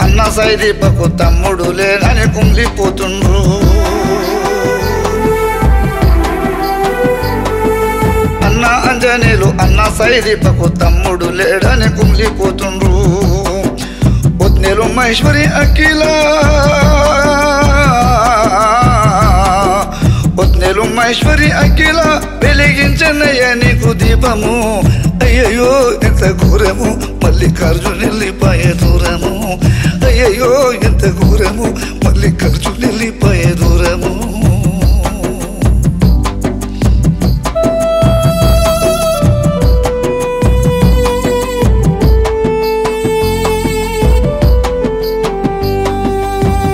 అన్న సైదీపకు తమ్ముడు లేడని కుంగిపోతుండ్రు అన్న అంజనేయులు అన్న సైదీపకు తమ్ముడు లేడని కుంగిపోతుండ్రు వద్నెలు మహేశ్వరి అఖిల వద్నెలు మహేశ్వరి అఖిల వెలిగించనయ్య నీకు దీపము అయ్యయ్యో ఎంత ఘోరము మల్లికార్జునెల్లిపాయే దూరము అయ్యయ్యో ఎంత ఘోరము మల్లికార్జునెల్లిపాయే దూరము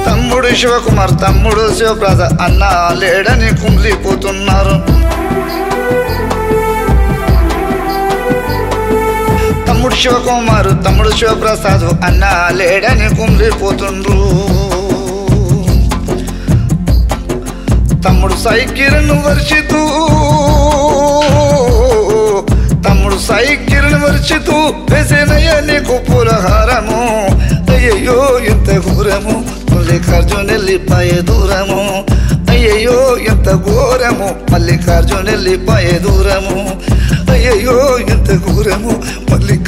తమ్ముడు శివకుమార్ తమ్ముడు శివప్రసాద్ అన్న లేడని కుంగిపోతున్నారు తమ్ముడు శివకుమారు తమ్ముడు శివప్రసాద్ అన్న లేడని కుంగిపోతుండ్రు తమ్ముడు సాయి కిరణ్ వర్షితూ తమ్ముడు సాయి కిరణ్ వర్షితూ వేసేనయ్య నీకు పురహారము అయ్యయ్యో ఎంత ఘోరము మల్లికార్జునెల్లిపాయే దూరము అయ్యయ్యో ఎంత ఘోరము మల్లికార్జునెల్లిపాయే దూరము అయ్యయ్యో ఎంత ఘోరము మల్లికార్జున